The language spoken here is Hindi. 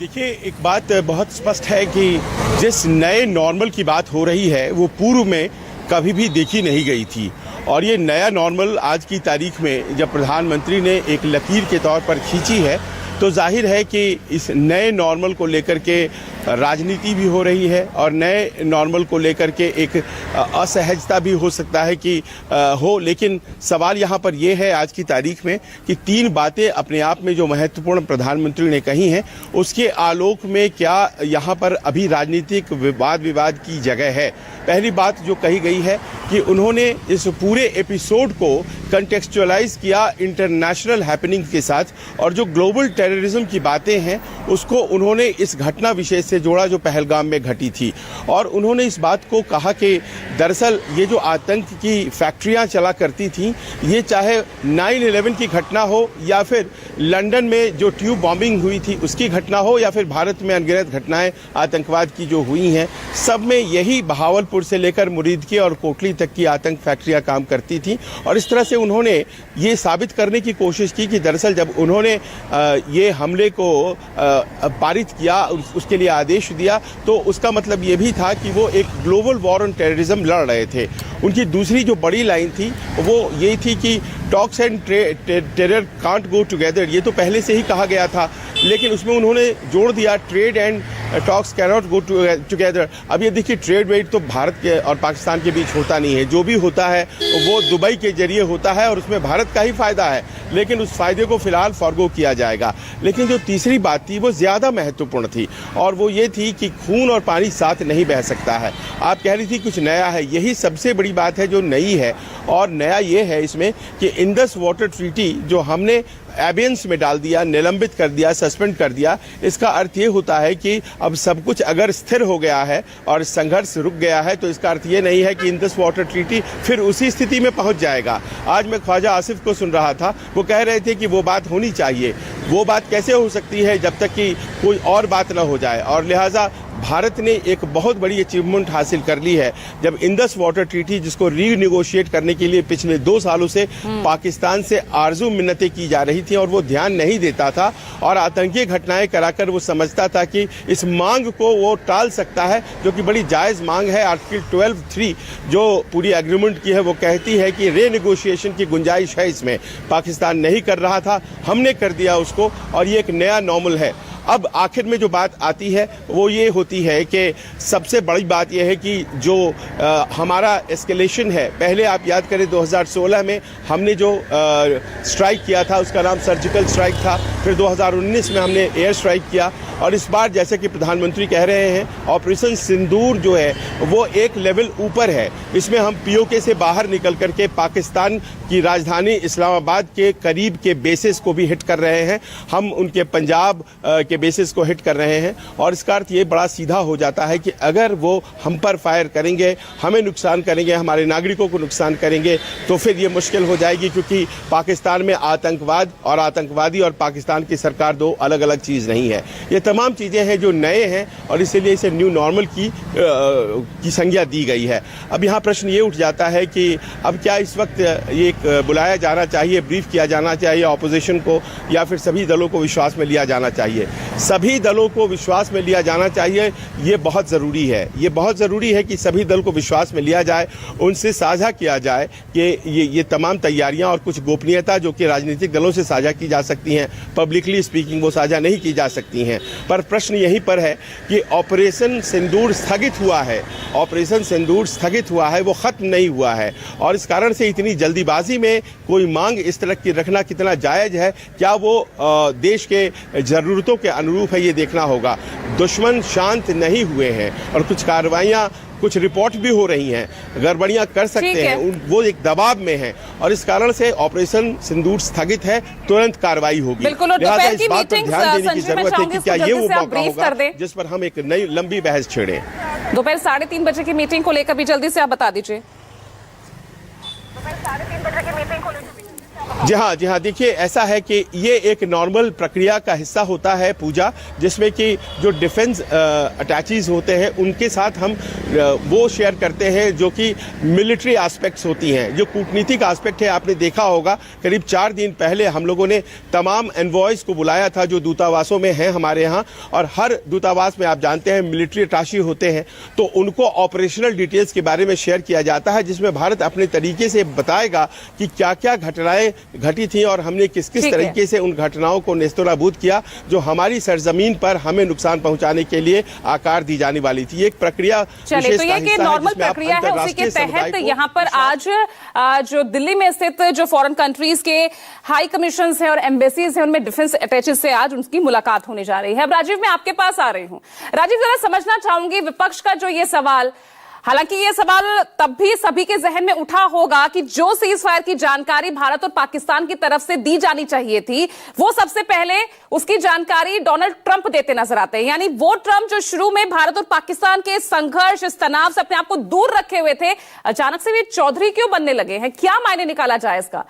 देखिए, एक बात बहुत स्पष्ट है कि जिस नए नॉर्मल की बात हो रही है वो पूर्व में कभी भी देखी नहीं गई थी। और ये नया नॉर्मल आज की तारीख में जब प्रधानमंत्री ने एक लकीर के तौर पर खींची है तो जाहिर है कि इस नए नॉर्मल को लेकर के राजनीति भी हो रही है और नए नॉर्मल को लेकर के एक असहजता भी हो सकता है कि हो। लेकिन सवाल यहाँ पर यह है आज की तारीख में कि तीन बातें अपने आप में जो महत्वपूर्ण प्रधानमंत्री ने कही हैं उसके आलोक में क्या यहाँ पर अभी राजनीतिक विवाद की जगह है। पहली बात जो कही गई है कि उन्होंने इस पूरे एपिसोड को कंटेक्सचुअलाइज किया इंटरनेशनल हैपनिंग के साथ और जो ग्लोबल टेररिज्म की बातें हैं उसको उन्होंने इस घटना विशेष से जोड़ा जो पहलगाम में घटी थी। और उन्होंने इस बात को कहा कि दरअसल ये जो आतंक की फैक्ट्रियां चला करती थी ये चाहे 9/11 की घटना हो या फिर लंदन में जो ट्यूब बॉम्बिंग हुई थी उसकी घटना हो या फिर भारत में अनगिनत घटनाएं आतंकवाद की जो हुई हैं, सब में यही बहावलपुर से लेकर मुरीदके और कोटली तक की आतंक फैक्ट्रियां काम करती थी। और इस तरह से उन्होंने ये साबित करने की कोशिश की कि दरअसल जब उन्होंने ये हमले को पारित किया, उसके लिए आदेश दिया, तो उसका मतलब ये भी था कि वो एक ग्लोबल वॉर ऑन टेररिज्म लड़ रहे थे। उनकी दूसरी जो बड़ी लाइन थी वो ये थी कि talks and terror can't go together. ये तो पहले से ही कहा गया था लेकिन उसमें उन्होंने जोड़ दिया trade and talks cannot go together. अब ये देखिए, ट्रेड वेड तो भारत के और पाकिस्तान के बीच होता नहीं है, जो भी होता है वो दुबई के जरिए होता है और उसमें भारत का ही फायदा है, लेकिन उस फायदे को फिलहाल फॉरगो किया जाएगा। लेकिन जो तीसरी बात थी वो ज़्यादा महत्वपूर्ण थी और वो ये थी कि खून और पानी साथ नहीं बह सकता है। आप कह रही थी कुछ नया है, यही सबसे बड़ी बात है जो नई है। और नया ये है इसमें कि इंडस वाटर ट्रीटी जो हमने एबियंस में डाल दिया, निलंबित कर दिया, सस्पेंड कर दिया, इसका अर्थ ये होता है कि अब सब कुछ अगर स्थिर हो गया है और संघर्ष रुक गया है तो इसका अर्थ ये नहीं है कि इंडस वाटर ट्रीटी फिर उसी स्थिति में पहुंच जाएगा। आज मैं ख्वाजा आसिफ को सुन रहा था, वो कह रहे थे कि वो बात होनी चाहिए। वो बात कैसे हो सकती है जब तक कि कोई और बात न हो जाए। और लिहाजा भारत ने एक बहुत बड़ी अचीवमेंट हासिल कर ली है जब इंडस वाटर ट्रीटी जिसको रीनिगोशिएट करने के लिए पिछले 2 सालों से पाकिस्तान से आरजू मिन्नतें की जा रही थी और वो ध्यान नहीं देता था और आतंकी घटनाएं कराकर वो समझता था कि इस मांग को वो टाल सकता है, जो कि बड़ी जायज़ मांग है। आर्टिकल 12(3) जो पूरी एग्रीमेंट की है वो कहती है कि रीनिगोशिएशन की गुंजाइश है, इसमें पाकिस्तान नहीं कर रहा था, हमने कर दिया उसको और ये एक नया नॉर्मल है। अब आखिर में जो बात आती है वो ये होती है कि सबसे बड़ी बात यह है कि जो हमारा एस्केलेशन है, पहले आप याद करें 2016 में हमने जो स्ट्राइक किया था उसका नाम सर्जिकल स्ट्राइक था, फिर 2019 में हमने एयर स्ट्राइक किया और इस बार जैसे कि प्रधानमंत्री कह रहे हैं ऑपरेशन सिंदूर जो है वो एक लेवल ऊपर है। इसमें हम पीओके से बाहर निकल करके पाकिस्तान की राजधानी इस्लामाबाद के करीब के बेसिस को भी हिट कर रहे हैं, हम उनके पंजाब के बेसिस को हिट कर रहे हैं। और इसका अर्थ ये बड़ा सीधा हो जाता है कि अगर वो हम पर फायर करेंगे, हमें नुकसान करेंगे, हमारे नागरिकों को नुकसान करेंगे तो फिर ये मुश्किल हो जाएगी, क्योंकि पाकिस्तान में आतंकवाद और आतंकवादी और पाकिस्तान की सरकार दो अलग अलग चीज़ नहीं है। ये तमाम चीज़ें हैं जो नए हैं और इसीलिए इसे न्यू नॉर्मल की संज्ञा दी गई है। अब यहाँ प्रश्न ये उठ जाता है कि अब क्या इस वक्त ये बुलाया जाना चाहिए, ब्रीफ किया जाना चाहिए ऑपोजिशन को, या फिर सभी दलों को विश्वास में लिया जाना चाहिए? सभी दलों को विश्वास में लिया जाना चाहिए, ये बहुत ज़रूरी है। ये बहुत ज़रूरी है कि सभी दल को विश्वास में लिया जाए, उनसे साझा किया जाए कि ये तमाम तैयारियां और कुछ गोपनीयता जो कि राजनीतिक दलों से साझा की जा सकती हैं, पब्लिकली स्पीकिंग वो साझा नहीं की जा सकती हैं। पर प्रश्न यहीं पर है कि ऑपरेशन सिंदूर स्थगित हुआ है, ऑपरेशन सिंदूर स्थगित हुआ है, वो ख़त्म नहीं हुआ है। और इस कारण से इतनी जल्दीबाजी में कोई मांग इस तरह की रखना कितना जायज़ है, क्या वो देश के ज़रूरतों के अनुरूप है, ये देखना होगा। दुश्मन शांत नहीं हुए हैं और कुछ कार्रवाइयाँ, कुछ रिपोर्ट भी हो रही हैं, गड़बड़ियां कर सकते हैं, वो एक दबाव में हैं और इस कारण से ऑपरेशन सिंदूर स्थगित है, तुरंत कार्रवाई होगी। लिहाजा इस बात पर ध्यान देने की जरूरत है कि क्या ये वो मौका होगा जिस पर हम एक नई लंबी बहस छेड़ें। दोपहर 3:30 बजे की मीटिंग को लेकर भी जल्दी से आप बता दीजिए। दोपहर 3:30 बजे की मीटिंग को लेकर जी हाँ, देखिए ऐसा है कि ये एक नॉर्मल प्रक्रिया का हिस्सा होता है पूजा, जिसमें कि जो डिफेंस अटैचीज होते हैं उनके साथ हम वो शेयर करते हैं जो कि मिलिट्री एस्पेक्ट्स होती हैं। जो कूटनीतिक एस्पेक्ट है, आपने देखा होगा करीब 4 दिन पहले हम लोगों ने तमाम एनवॉयज को बुलाया था जो दूतावासों में हैं हमारे यहाँ, और हर दूतावास में आप जानते हैं मिलिट्री अटाशी होते हैं, तो उनको ऑपरेशनल डिटेल्स के बारे में शेयर किया जाता है, जिसमें भारत अपने तरीके से बताएगा कि क्या क्या घटनाएं घटी थी और हमने किस किस तरीके से उन घटनाओं को नेस्तनाबूद किया जो हमारी सरजमीन पर हमें नुकसान पहुंचाने के लिए आकार दी जाने वाली थी। एक प्रक्रिया चलिए, तो ये कि नॉर्मल प्रक्रिया है, उसी के तहत यहाँ पर आज जो दिल्ली में स्थित जो फॉरेन कंट्रीज के हाई कमीशन है और एम्बेसीज है उनमें डिफेंस अटैचेज से आज उनकी मुलाकात होने जा रही है। अब राजीव, मैं आपके पास आ रही हूं। राजीव, जरा समझना चाहूंगी विपक्ष का जो ये सवाल, हालांकि ये सवाल तब भी सभी के जहन में उठा होगा कि जो सीज फायर की जानकारी भारत और पाकिस्तान की तरफ से दी जानी चाहिए थी, वो सबसे पहले उसकी जानकारी डोनाल्ड ट्रंप देते नजर आते हैं। यानी वो ट्रंप जो शुरू में भारत और पाकिस्तान के संघर्ष, इस तनाव से अपने आप को दूर रखे हुए थे, अचानक से वे चौधरी क्यों बनने लगे हैं? क्या मायने निकाला जाए इसका?